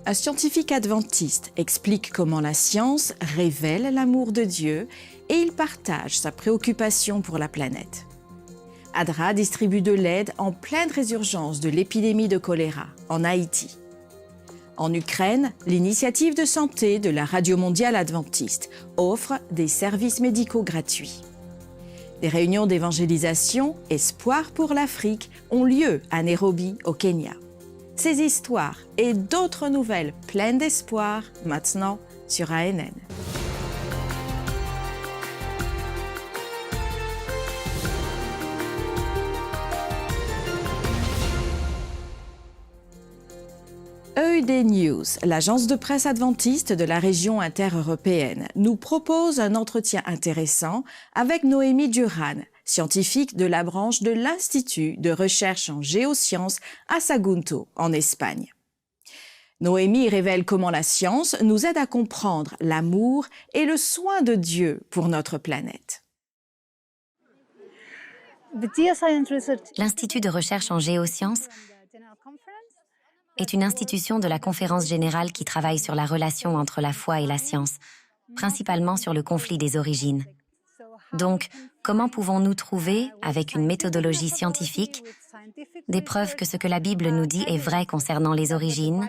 Un scientifique adventiste explique comment la science révèle l'amour de Dieu et il partage sa préoccupation pour la planète. ADRA distribue de l'aide en pleine résurgence de l'épidémie de choléra en Haïti. En Ukraine, l'initiative de santé de la Radio mondiale adventiste offre des services médicaux gratuits. Des réunions d'évangélisation Espoir pour l'Afrique ont lieu à Nairobi, au Kenya. Ces histoires et d'autres nouvelles pleines d'espoir maintenant sur ANN. EUD News, l'agence de presse adventiste de la région intereuropéenne, nous propose un entretien intéressant avec Noémie Duran, scientifique de la branche de l'Institut de recherche en géosciences à Sagunto, en Espagne. Noémie révèle comment la science nous aide à comprendre l'amour et le soin de Dieu pour notre planète. L'Institut de recherche en géosciences est une institution de la Conférence générale qui travaille sur la relation entre la foi et la science, principalement sur le conflit des origines. Donc, comment pouvons-nous trouver, avec une méthodologie scientifique, des preuves que ce que la Bible nous dit est vrai concernant les origines,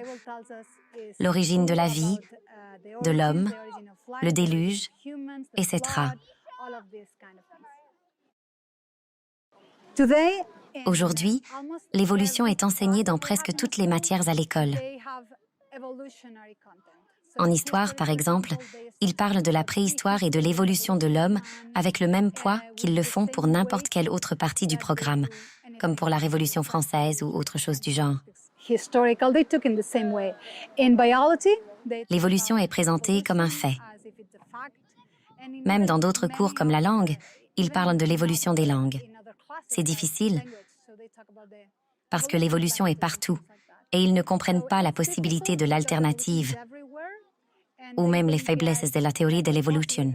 l'origine de la vie, de l'homme, le déluge, etc. Aujourd'hui, l'évolution est enseignée dans presque toutes les matières à l'école. En histoire, par exemple, ils parlent de la préhistoire et de l'évolution de l'homme avec le même poids qu'ils le font pour n'importe quelle autre partie du programme, comme pour la Révolution française ou autre chose du genre. L'évolution est présentée comme un fait. Même dans d'autres cours comme la langue, ils parlent de l'évolution des langues. C'est difficile parce que l'évolution est partout et ils ne comprennent pas la possibilité de l'alternative ou même les faiblesses de la théorie de l'évolution.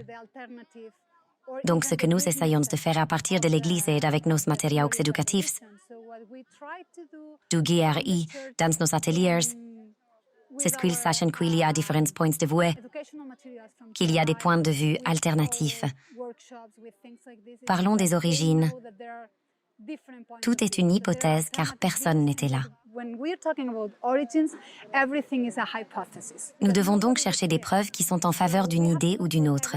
Donc, ce que nous essayons de faire à partir de l'Église et avec nos matériaux éducatifs, du GRI, dans nos ateliers, c'est qu'ils sachent qu'il y a différents points de vue, qu'il y a des points de vue alternatifs. Parlons des origines. Tout est une hypothèse car personne n'était là. Nous devons donc chercher des preuves qui sont en faveur d'une idée ou d'une autre.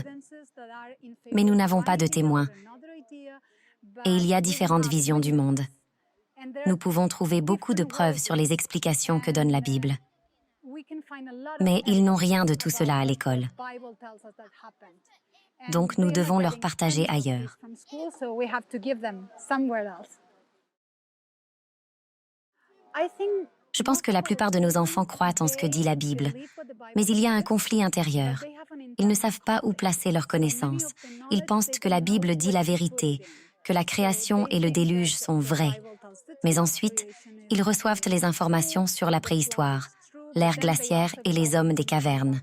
Mais nous n'avons pas de témoins. Et il y a différentes visions du monde. Nous pouvons trouver beaucoup de preuves sur les explications que donne la Bible. Mais ils n'ont rien de tout cela à l'école. Donc nous devons leur partager ailleurs. Je pense que la plupart de nos enfants croient en ce que dit la Bible, mais il y a un conflit intérieur. Ils ne savent pas où placer leurs connaissances. Ils pensent que la Bible dit la vérité, que la création et le déluge sont vrais. Mais ensuite, ils reçoivent les informations sur la préhistoire, l'ère glaciaire et les hommes des cavernes.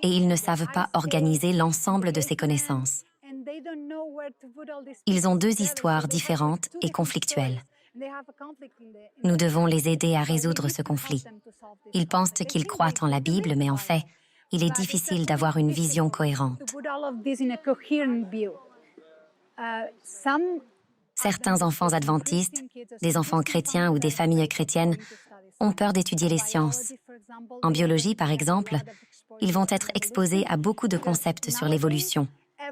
Et ils ne savent pas organiser l'ensemble de ces connaissances. Ils ont deux histoires différentes et conflictuelles. Nous devons les aider à résoudre ce conflit. Ils pensent qu'ils croient en la Bible, mais en fait, il est difficile d'avoir une vision cohérente. Certains enfants adventistes, des enfants chrétiens ou des familles chrétiennes, ont peur d'étudier les sciences. En biologie, par exemple, ils vont être exposés à beaucoup de concepts sur l'évolution,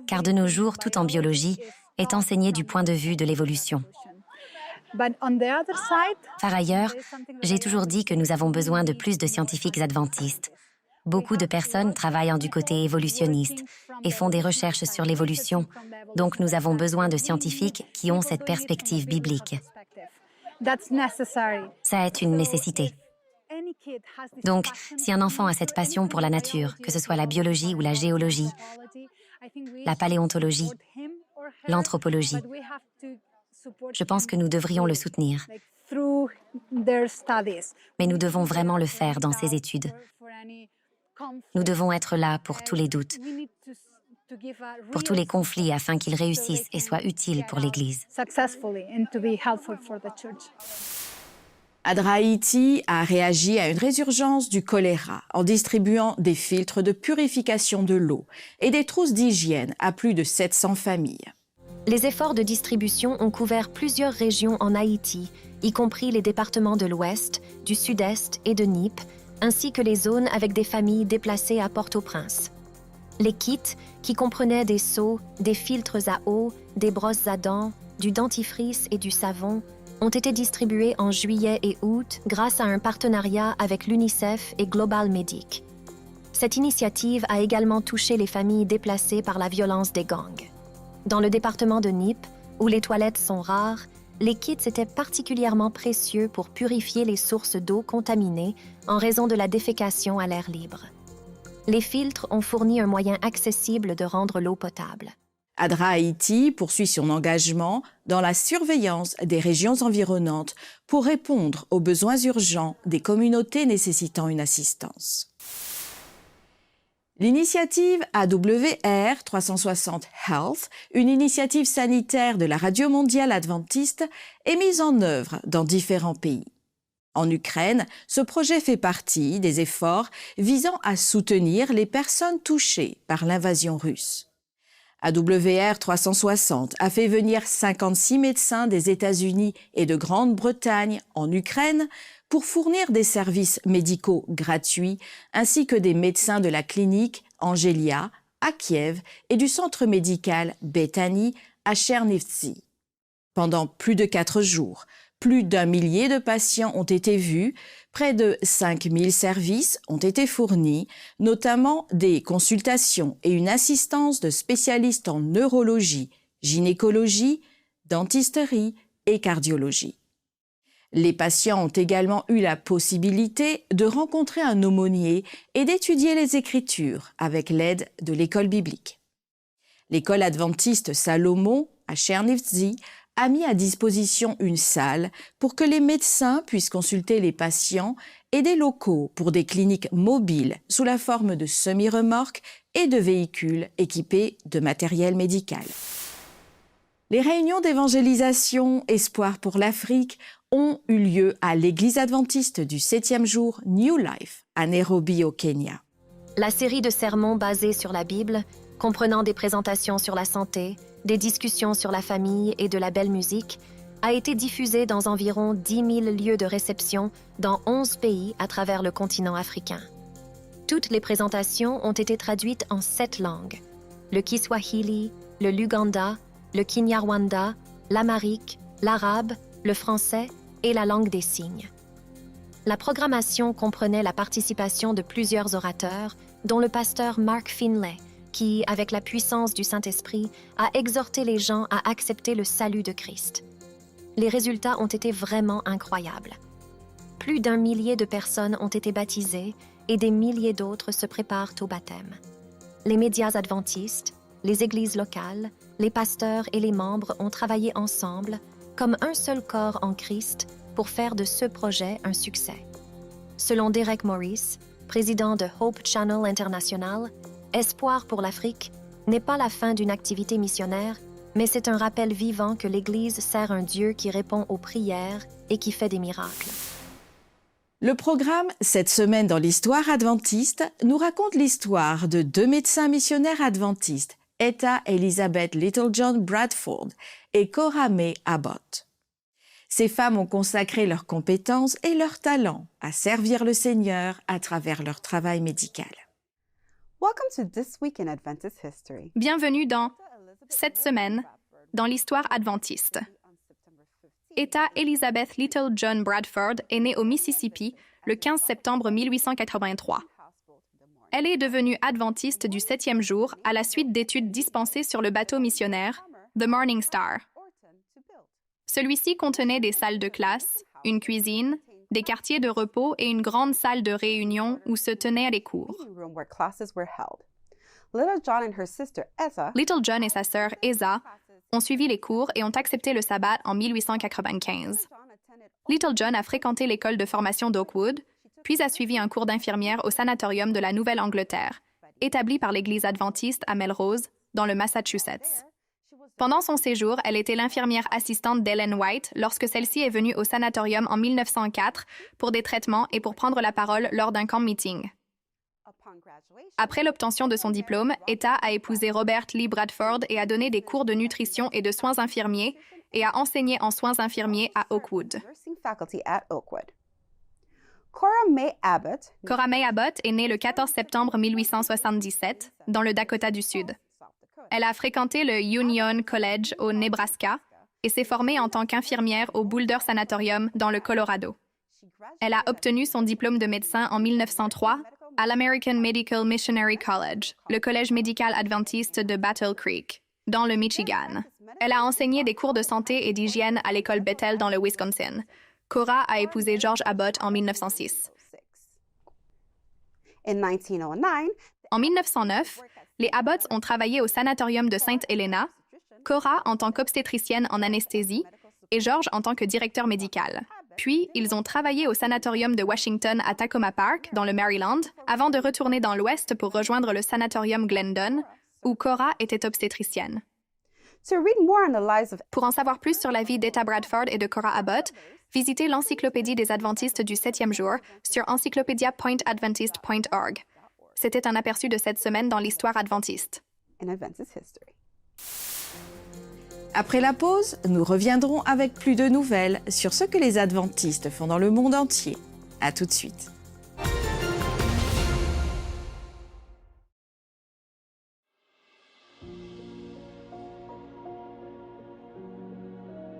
car de nos jours, tout en biologie est enseigné du point de vue de l'évolution. Par ailleurs, j'ai toujours dit que nous avons besoin de plus de scientifiques adventistes. Beaucoup de personnes travaillent du côté évolutionniste et font des recherches sur l'évolution, donc nous avons besoin de scientifiques qui ont cette perspective biblique. Ça est une nécessité. Donc, si un enfant a cette passion pour la nature, que ce soit la biologie ou la géologie, la paléontologie, l'anthropologie, je pense que nous devrions le soutenir. Mais nous devons vraiment le faire dans ses études. Nous devons être là pour tous les doutes, pour tous les conflits afin qu'ils réussissent et soient utiles pour l'Église. Adra-Haïti a réagi à une résurgence du choléra en distribuant des filtres de purification de l'eau et des trousses d'hygiène à plus de 700 familles. Les efforts de distribution ont couvert plusieurs régions en Haïti, y compris les départements de l'Ouest, du Sud-Est et de Nip, ainsi que les zones avec des familles déplacées à Port-au-Prince. Les kits, qui comprenaient des seaux, des filtres à eau, des brosses à dents, du dentifrice et du savon, ont été distribués en juillet et août grâce à un partenariat avec l'UNICEF et Global Medic. Cette initiative a également touché les familles déplacées par la violence des gangs. Dans le département de Nip, où les toilettes sont rares, les kits étaient particulièrement précieux pour purifier les sources d'eau contaminées en raison de la défécation à l'air libre. Les filtres ont fourni un moyen accessible de rendre l'eau potable. Adra-Haïti poursuit son engagement dans la surveillance des régions environnantes pour répondre aux besoins urgents des communautés nécessitant une assistance. L'initiative AWR 360 Health, une initiative sanitaire de la Radio mondiale adventiste, est mise en œuvre dans différents pays. En Ukraine, ce projet fait partie des efforts visant à soutenir les personnes touchées par l'invasion russe. AWR 360 a fait venir 56 médecins des États-Unis et de Grande-Bretagne en Ukraine pour fournir des services médicaux gratuits, ainsi que des médecins de la clinique Angelia à Kiev et du centre médical Bethany à Chernivtsi. Pendant plus de 4 jours, plus d'1 millier de patients ont été vus, près de 5000 services ont été fournis, notamment des consultations et une assistance de spécialistes en neurologie, gynécologie, dentisterie et cardiologie. Les patients ont également eu la possibilité de rencontrer un aumônier et d'étudier les Écritures avec l'aide de l'école biblique. L'école adventiste Salomon à Chernivtsi a mis à disposition une salle pour que les médecins puissent consulter les patients et des locaux pour des cliniques mobiles sous la forme de semi-remorques et de véhicules équipés de matériel médical. Les réunions d'évangélisation Espoir pour l'Afrique ont eu lieu à l'église adventiste du 7e jour New Life à Nairobi au Kenya. La série de sermons basés sur la Bible, comprenant des présentations sur la santé, des discussions sur la famille et de la belle musique, a été diffusée dans environ 10 000 lieux de réception dans 11 pays à travers le continent africain. Toutes les présentations ont été traduites en 7 langues: le Kiswahili, le Luganda, le Kinyarwanda, l'amharique, l'arabe, le français et la langue des signes. La programmation comprenait la participation de plusieurs orateurs, dont le pasteur Mark Finlay, qui, avec la puissance du Saint-Esprit, a exhorté les gens à accepter le salut de Christ. Les résultats ont été vraiment incroyables. Plus d'1 millier de personnes ont été baptisées et des milliers d'autres se préparent au baptême. Les médias adventistes, les églises locales, les pasteurs et les membres ont travaillé ensemble comme un seul corps en Christ pour faire de ce projet un succès. Selon Derek Morris, président de Hope Channel International, Espoir pour l'Afrique n'est pas la fin d'une activité missionnaire, mais c'est un rappel vivant que l'Église sert un Dieu qui répond aux prières et qui fait des miracles. Le programme Cette semaine dans l'histoire adventiste nous raconte l'histoire de 2 médecins missionnaires adventistes, Etta Elizabeth Littlejohn Bradford et Cora May Abbott. Ces femmes ont consacré leurs compétences et leurs talents à servir le Seigneur à travers leur travail médical. Welcome to This Week in Adventist History. Bienvenue dans Cette semaine dans l'histoire adventiste. Etta Elizabeth Littlejohn Bradford est née au Mississippi le 15 septembre 1883. Elle est devenue adventiste du 7e jour à la suite d'études dispensées sur le bateau missionnaire The Morning Star. Celui-ci contenait des salles de classe, une cuisine, des quartiers de repos et une grande salle de réunion où se tenaient les cours. Little John et sa sœur Eza ont suivi les cours et ont accepté le sabbat en 1895. Little John a fréquenté l'école de formation d'Oakwood, puis a suivi un cours d'infirmière au sanatorium de la Nouvelle-Angleterre, établi par l'Église adventiste à Melrose, dans le Massachusetts. Pendant son séjour, elle était l'infirmière assistante d'Ellen White lorsque celle-ci est venue au sanatorium en 1904 pour des traitements et pour prendre la parole lors d'un camp meeting. Après l'obtention de son diplôme, Etta a épousé Robert Lee Bradford et a donné des cours de nutrition et de soins infirmiers et a enseigné en soins infirmiers à Oakwood. Cora May Abbott est née le 14 septembre 1877 dans le Dakota du Sud. Elle a fréquenté le Union College au Nebraska et s'est formée en tant qu'infirmière au Boulder Sanatorium dans le Colorado. Elle a obtenu son diplôme de médecin en 1903 à l'American Medical Missionary College, le collège médical adventiste de Battle Creek, dans le Michigan. Elle a enseigné des cours de santé et d'hygiène à l'école Bethel dans le Wisconsin. Cora a épousé George Abbott en 1906. En 1909, les Abbotts ont travaillé au sanatorium de Sainte Helena, Cora en tant qu'obstétricienne en anesthésie et George en tant que directeur médical. Puis, ils ont travaillé au sanatorium de Washington à Tacoma Park, dans le Maryland, avant de retourner dans l'Ouest pour rejoindre le sanatorium Glendon, où Cora était obstétricienne. Pour en savoir plus sur la vie d'Etta Bradford et de Cora Abbott, visitez l'Encyclopédie des Adventistes du 7e jour sur encyclopedia.adventist.org. C'était un aperçu de cette semaine dans l'histoire adventiste. Après la pause, nous reviendrons avec plus de nouvelles sur ce que les adventistes font dans le monde entier. À tout de suite.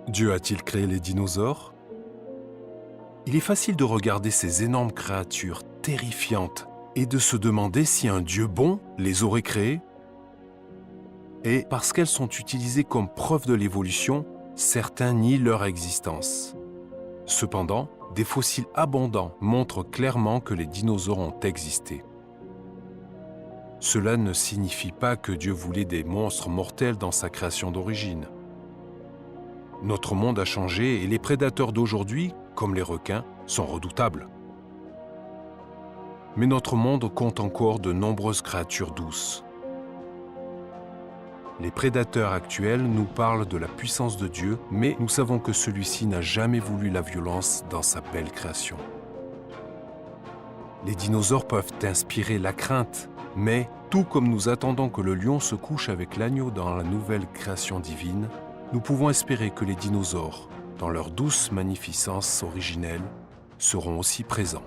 Dieu a-t-il créé les dinosaures? Il est facile de regarder ces énormes créatures terrifiantes et de se demander si un Dieu bon les aurait créées. Et parce qu'elles sont utilisées comme preuve de l'évolution, certains nient leur existence. Cependant, des fossiles abondants montrent clairement que les dinosaures ont existé. Cela ne signifie pas que Dieu voulait des monstres mortels dans sa création d'origine. Notre monde a changé et les prédateurs d'aujourd'hui, comme les requins, sont redoutables. Mais notre monde compte encore de nombreuses créatures douces. Les prédateurs actuels nous parlent de la puissance de Dieu, mais nous savons que celui-ci n'a jamais voulu la violence dans sa belle création. Les dinosaures peuvent inspirer la crainte, mais tout comme nous attendons que le lion se couche avec l'agneau dans la nouvelle création divine, nous pouvons espérer que les dinosaures, dans leur douce magnificence originelle, seront aussi présents.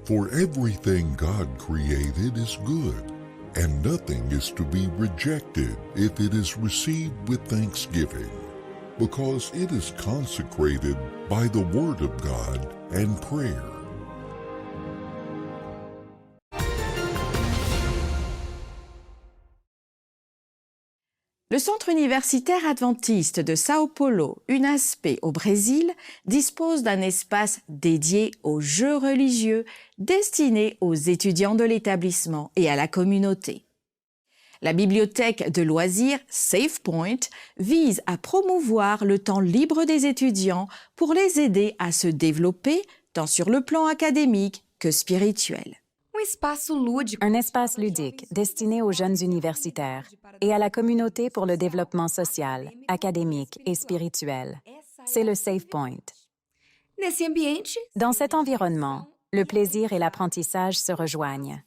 For everything God created is good, and nothing is to be rejected if it is received with thanksgiving, because it is consecrated by the Word of God and prayer. Le Centre universitaire adventiste de Sao Paulo, UNASP au Brésil, dispose d'un espace dédié aux jeux religieux destinés aux étudiants de l'établissement et à la communauté. La bibliothèque de loisirs SafePoint vise à promouvoir le temps libre des étudiants pour les aider à se développer tant sur le plan académique que spirituel. Un espace ludique destiné aux jeunes universitaires et à la communauté pour le développement social, académique et spirituel. C'est le SafePoint. Dans cet environnement, le plaisir et l'apprentissage se rejoignent.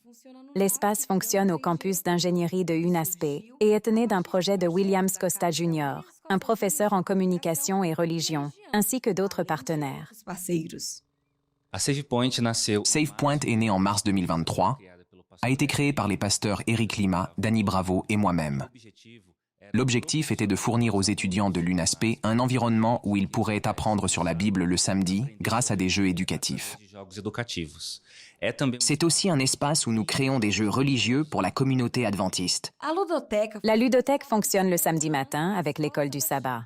L'espace fonctionne au campus d'ingénierie de UNASP et est né d'un projet de Williams Costa Jr., un professeur en communication et religion, ainsi que d'autres partenaires. SafePoint est né en mars 2023, a été créé par les pasteurs Éric Lima, Danny Bravo et moi-même. L'objectif était de fournir aux étudiants de l'UNASP un environnement où ils pourraient apprendre sur la Bible le samedi grâce à des jeux éducatifs. C'est aussi un espace où nous créons des jeux religieux pour la communauté adventiste. La ludothèque fonctionne le samedi matin avec l'école du sabbat.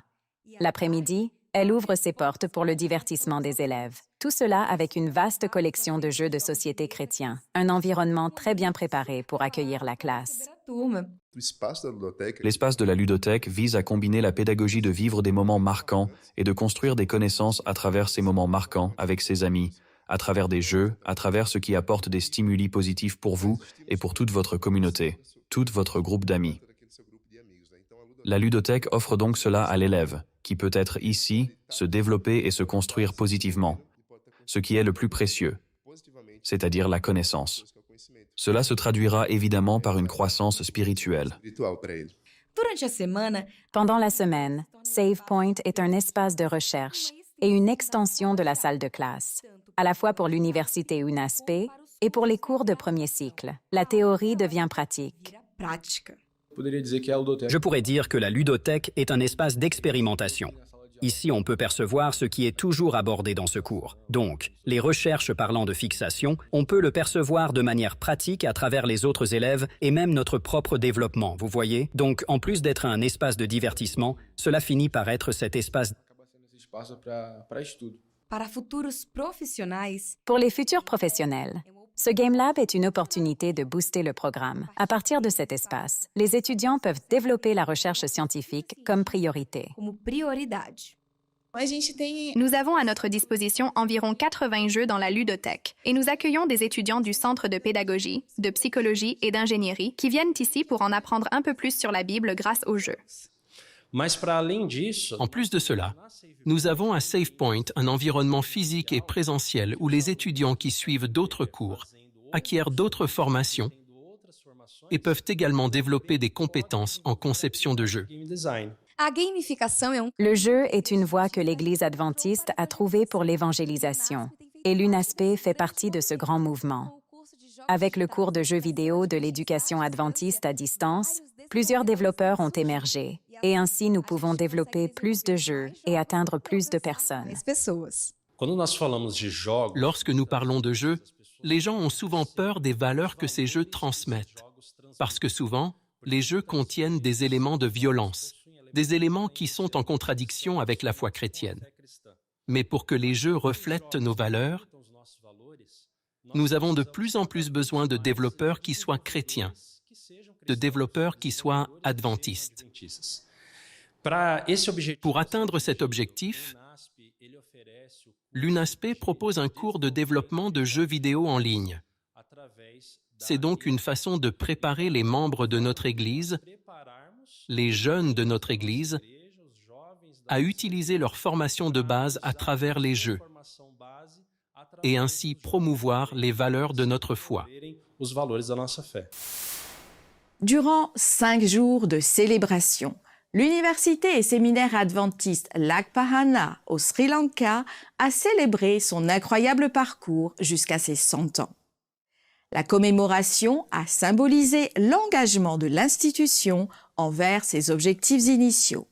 L'après-midi, elle ouvre ses portes pour le divertissement des élèves. Tout cela avec une vaste collection de jeux de société chrétiens, un environnement très bien préparé pour accueillir la classe. L'espace de la ludothèque vise à combiner la pédagogie de vivre des moments marquants et de construire des connaissances à travers ces moments marquants avec ses amis, à travers des jeux, à travers ce qui apporte des stimuli positifs pour vous et pour toute votre communauté, tout votre groupe d'amis. La ludothèque offre donc cela à l'élève, qui peut être ici, se développer et se construire positivement, ce qui est le plus précieux, c'est-à-dire la connaissance. Cela se traduira évidemment par une croissance spirituelle. Pendant la semaine, SafePoint est un espace de recherche et une extension de la salle de classe, à la fois pour l'université UNASP et pour les cours de premier cycle. La théorie devient pratique. Je pourrais dire que la ludothèque est un espace d'expérimentation. Ici, on peut percevoir ce qui est toujours abordé dans ce cours. Donc, les recherches parlant de fixation, on peut le percevoir de manière pratique à travers les autres élèves et même notre propre développement, vous voyez? Donc, en plus d'être un espace de divertissement, cela finit par être cet espace. Pour les futurs professionnels, ce Game Lab est une opportunité de booster le programme. À partir de cet espace, les étudiants peuvent développer la recherche scientifique comme priorité. Nous avons à notre disposition environ 80 jeux dans la ludothèque et nous accueillons des étudiants du Centre de pédagogie, de psychologie et d'ingénierie qui viennent ici pour en apprendre un peu plus sur la Bible grâce aux jeux. En plus de cela, nous avons à SafePoint un environnement physique et présentiel où les étudiants qui suivent d'autres cours acquièrent d'autres formations et peuvent également développer des compétences en conception de jeux. Le jeu est une voie que l'Église adventiste a trouvée pour l'évangélisation et l'UNASP fait partie de ce grand mouvement. Avec le cours de jeux vidéo de l'éducation adventiste à distance, plusieurs développeurs ont émergé et ainsi nous pouvons développer plus de jeux et atteindre plus de personnes. Lorsque nous parlons de jeux, les gens ont souvent peur des valeurs que ces jeux transmettent, parce que souvent, les jeux contiennent des éléments de violence, des éléments qui sont en contradiction avec la foi chrétienne. Mais pour que les jeux reflètent nos valeurs, nous avons de plus en plus besoin de développeurs qui soient chrétiens, de développeurs qui soient adventistes. Pour atteindre cet objectif, l'UNASP propose un cours de développement de jeux vidéo en ligne. C'est donc une façon de préparer les membres de notre Église, les jeunes de notre Église, à utiliser leur formation de base à travers les jeux et ainsi promouvoir les valeurs de notre foi. Durant 5 jours de célébration, l'université et séminaire adventiste Lakpahana au Sri Lanka a célébré son incroyable parcours jusqu'à ses 100 ans. La commémoration a symbolisé l'engagement de l'institution envers ses objectifs initiaux.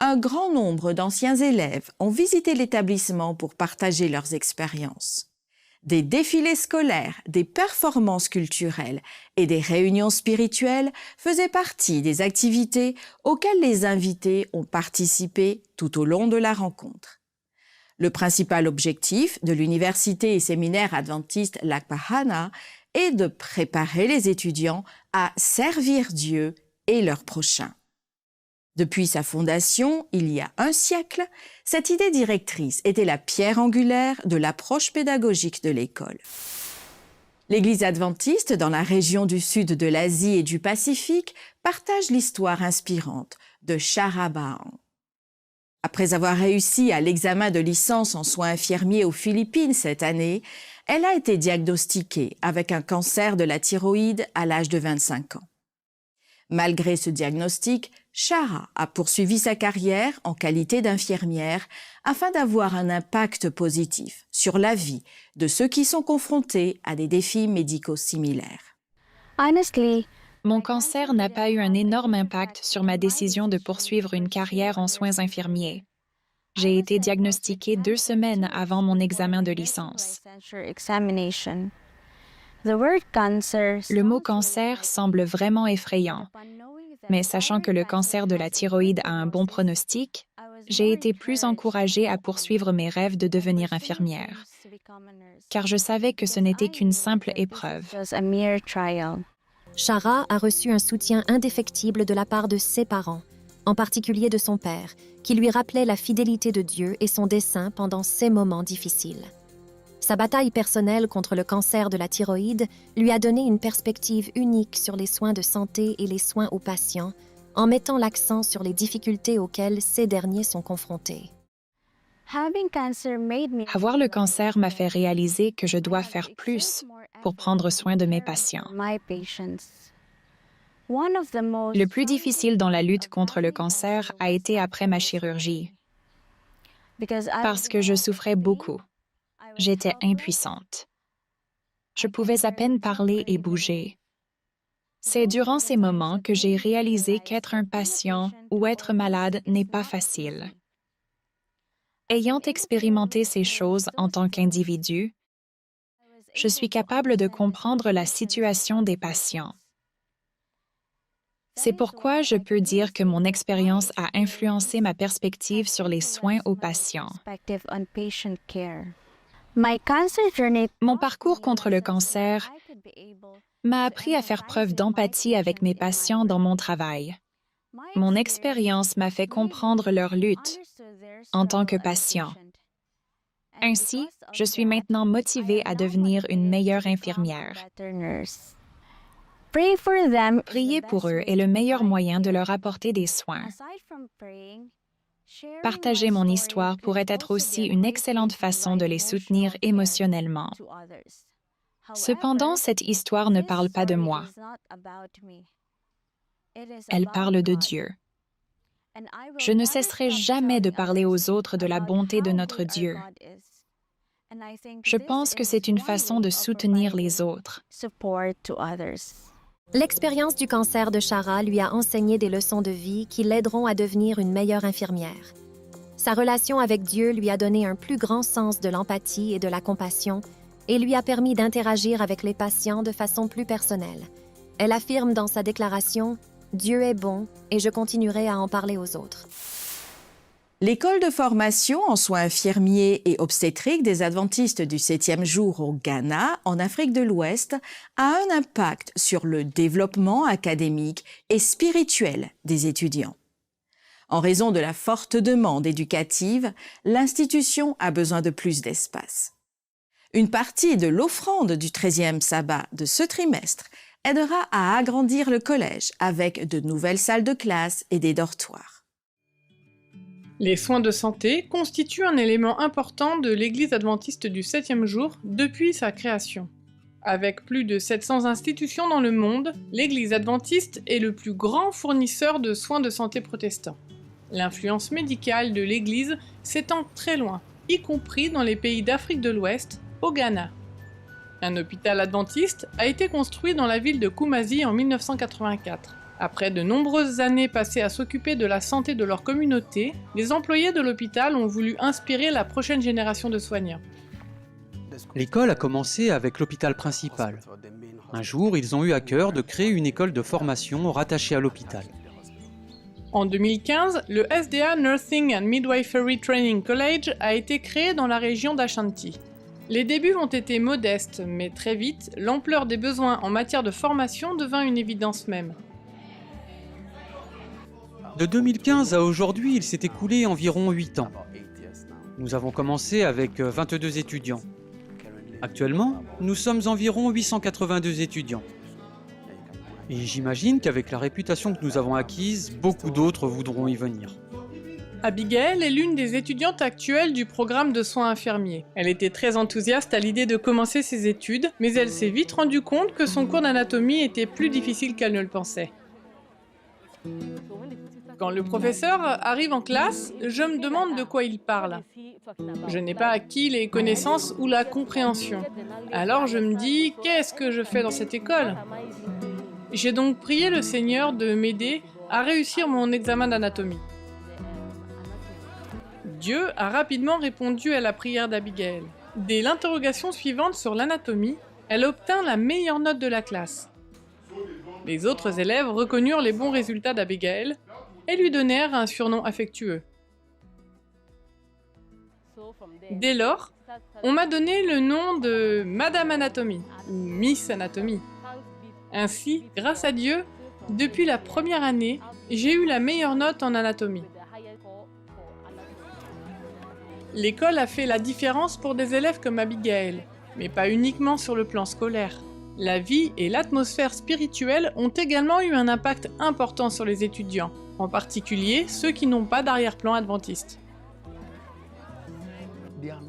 Un grand nombre d'anciens élèves ont visité l'établissement pour partager leurs expériences. Des défilés scolaires, des performances culturelles et des réunions spirituelles faisaient partie des activités auxquelles les invités ont participé tout au long de la rencontre. Le principal objectif de l'université et séminaire adventiste Lakpahana est de préparer les étudiants à servir Dieu et leurs prochains. Depuis sa fondation, il y a un siècle, cette idée directrice était la pierre angulaire de l'approche pédagogique de l'école. L'Église adventiste, dans la région du sud de l'Asie et du Pacifique, partage l'histoire inspirante de Charabahan. Après avoir réussi à l'examen de licence en soins infirmiers aux Philippines cette année, elle a été diagnostiquée avec un cancer de la thyroïde à l'âge de 25 ans. Malgré ce diagnostic, Shara a poursuivi sa carrière en qualité d'infirmière afin d'avoir un impact positif sur la vie de ceux qui sont confrontés à des défis médicaux similaires. Mon cancer n'a pas eu un énorme impact sur ma décision de poursuivre une carrière en soins infirmiers. J'ai été diagnostiquée 2 semaines avant mon examen de licence. Le mot cancer semble vraiment effrayant, mais sachant que le cancer de la thyroïde a un bon pronostic, j'ai été plus encouragée à poursuivre mes rêves de devenir infirmière, car je savais que ce n'était qu'une simple épreuve. Shara a reçu un soutien indéfectible de la part de ses parents, en particulier de son père, qui lui rappelait la fidélité de Dieu et son dessein pendant ces moments difficiles. Sa bataille personnelle contre le cancer de la thyroïde lui a donné une perspective unique sur les soins de santé et les soins aux patients, en mettant l'accent sur les difficultés auxquelles ces derniers sont confrontés. Avoir le cancer m'a fait réaliser que je dois faire plus pour prendre soin de mes patients. Le plus difficile dans la lutte contre le cancer a été après ma chirurgie, parce que je souffrais beaucoup. J'étais impuissante. Je pouvais à peine parler et bouger. C'est durant ces moments que j'ai réalisé qu'être un patient ou être malade n'est pas facile. Ayant expérimenté ces choses en tant qu'individu, je suis capable de comprendre la situation des patients. C'est pourquoi je peux dire que mon expérience a influencé ma perspective sur les soins aux patients. Mon parcours contre le cancer m'a appris à faire preuve d'empathie avec mes patients dans mon travail. Mon expérience m'a fait comprendre leur lutte en tant que patient. Ainsi, je suis maintenant motivée à devenir une meilleure infirmière. Prier pour eux est le meilleur moyen de leur apporter des soins. Partager mon histoire pourrait être aussi une excellente façon de les soutenir émotionnellement. Cependant, cette histoire ne parle pas de moi. Elle parle de Dieu. Je ne cesserai jamais de parler aux autres de la bonté de notre Dieu. Je pense que c'est une façon de soutenir les autres. L'expérience du cancer de Shara lui a enseigné des leçons de vie qui l'aideront à devenir une meilleure infirmière. Sa relation avec Dieu lui a donné un plus grand sens de l'empathie et de la compassion et lui a permis d'interagir avec les patients de façon plus personnelle. Elle affirme dans sa déclaration « Dieu est bon et je continuerai à en parler aux autres ». L'école de formation en soins infirmiers et obstétriques des Adventistes du 7e jour au Ghana, en Afrique de l'Ouest, a un impact sur le développement académique et spirituel des étudiants. En raison de la forte demande éducative, l'institution a besoin de plus d'espace. Une partie de l'offrande du 13e sabbat de ce trimestre aidera à agrandir le collège avec de nouvelles salles de classe et des dortoirs. Les soins de santé constituent un élément important de l'Église adventiste du 7e jour depuis sa création. Avec plus de 700 institutions dans le monde, l'Église adventiste est le plus grand fournisseur de soins de santé protestants. L'influence médicale de l'Église s'étend très loin, y compris dans les pays d'Afrique de l'Ouest, au Ghana. Un hôpital adventiste a été construit dans la ville de Kumasi en 1984. Après de nombreuses années passées à s'occuper de la santé de leur communauté, les employés de l'hôpital ont voulu inspirer la prochaine génération de soignants. L'école a commencé avec l'hôpital principal. Un jour, ils ont eu à cœur de créer une école de formation rattachée à l'hôpital. En 2015, le SDA Nursing and Midwifery Training College a été créé dans la région d'Ashanti. Les débuts ont été modestes, mais très vite, l'ampleur des besoins en matière de formation devint une évidence même. De 2015 à aujourd'hui, il s'est écoulé environ 8 ans. Nous avons commencé avec 22 étudiants. Actuellement, nous sommes environ 882 étudiants. Et j'imagine qu'avec la réputation que nous avons acquise, beaucoup d'autres voudront y venir. Abigail est l'une des étudiantes actuelles du programme de soins infirmiers. Elle était très enthousiaste à l'idée de commencer ses études, mais elle s'est vite rendue compte que son cours d'anatomie était plus difficile qu'elle ne le pensait. Quand le professeur arrive en classe, je me demande de quoi il parle. Je n'ai pas acquis les connaissances ou la compréhension. Alors je me dis, qu'est-ce que je fais dans cette école? J'ai donc prié le Seigneur de m'aider à réussir mon examen d'anatomie. Dieu a rapidement répondu à la prière d'Abigail. Dès l'interrogation suivante sur l'anatomie, elle obtint la meilleure note de la classe. Les autres élèves reconnurent les bons résultats d'Abigail et lui donnèrent un surnom affectueux. Dès lors, on m'a donné le nom de Madame Anatomie ou Miss Anatomie. Ainsi, grâce à Dieu, depuis la première année, j'ai eu la meilleure note en anatomie. L'école a fait la différence pour des élèves comme Abigail, mais pas uniquement sur le plan scolaire. La vie et l'atmosphère spirituelle ont également eu un impact important sur les étudiants, en particulier ceux qui n'ont pas d'arrière-plan adventiste.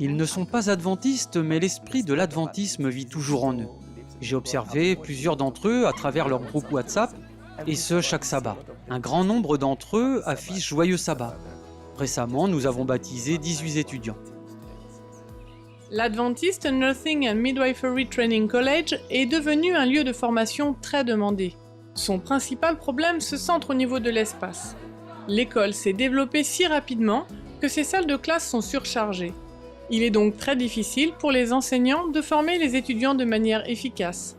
Ils ne sont pas adventistes, mais l'esprit de l'adventisme vit toujours en eux. J'ai observé plusieurs d'entre eux à travers leur groupe WhatsApp, et ce chaque sabbat. Un grand nombre d'entre eux affichent Joyeux Sabbat. Récemment, nous avons baptisé 18 étudiants. L'Adventist Nursing and Midwifery Training College est devenu un lieu de formation très demandé. Son principal problème se centre au niveau de l'espace. L'école s'est développée si rapidement que ses salles de classe sont surchargées. Il est donc très difficile pour les enseignants de former les étudiants de manière efficace.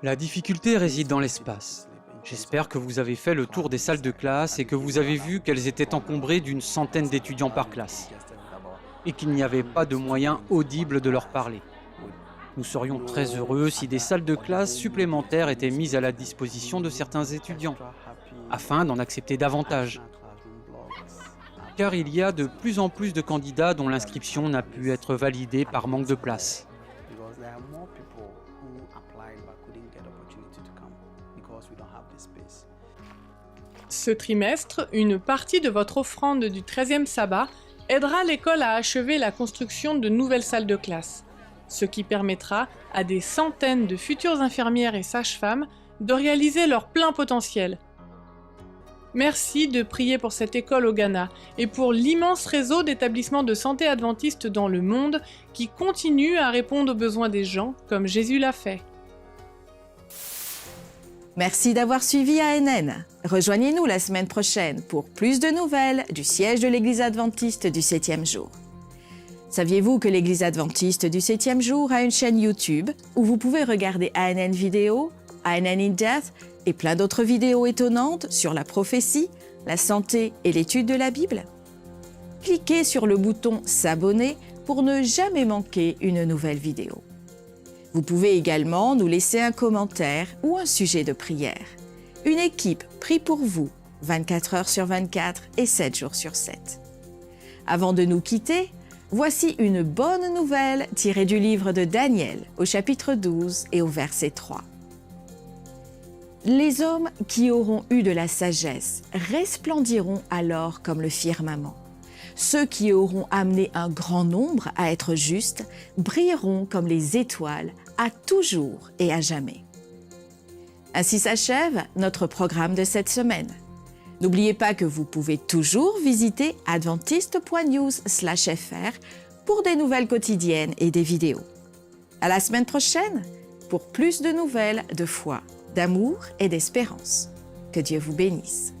La difficulté réside dans l'espace. J'espère que vous avez fait le tour des salles de classe et que vous avez vu qu'elles étaient encombrées d'une centaine d'étudiants par classe et qu'il n'y avait pas de moyens audibles de leur parler. Nous serions très heureux si des salles de classe supplémentaires étaient mises à la disposition de certains étudiants, afin d'en accepter davantage. Car il y a de plus en plus de candidats dont l'inscription n'a pu être validée par manque de place. Ce trimestre, une partie de votre offrande du 13e sabbat aidera l'école à achever la construction de nouvelles salles de classe, ce qui permettra à des centaines de futures infirmières et sages-femmes de réaliser leur plein potentiel. Merci de prier pour cette école au Ghana et pour l'immense réseau d'établissements de santé adventistes dans le monde qui continuent à répondre aux besoins des gens comme Jésus l'a fait. Merci d'avoir suivi ANN. Rejoignez-nous la semaine prochaine pour plus de nouvelles du siège de l'Église adventiste du 7e jour. Saviez-vous que l'Église adventiste du 7e jour a une chaîne YouTube où vous pouvez regarder ANN Vidéo, ANN in Depth et plein d'autres vidéos étonnantes sur la prophétie, la santé et l'étude de la Bible? Cliquez sur le bouton « S'abonner » pour ne jamais manquer une nouvelle vidéo. Vous pouvez également nous laisser un commentaire ou un sujet de prière. Une équipe prie pour vous 24 heures sur 24 et 7 jours sur 7. Avant de nous quitter, voici une bonne nouvelle tirée du livre de Daniel au chapitre 12 et au verset 3. Les hommes qui auront eu de la sagesse resplendiront alors comme le firmament. Ceux qui auront amené un grand nombre à être justes brilleront comme les étoiles à toujours et à jamais. Ainsi s'achève notre programme de cette semaine. N'oubliez pas que vous pouvez toujours visiter adventiste.news/fr pour des nouvelles quotidiennes et des vidéos. À la semaine prochaine pour plus de nouvelles de foi, d'amour et d'espérance. Que Dieu vous bénisse.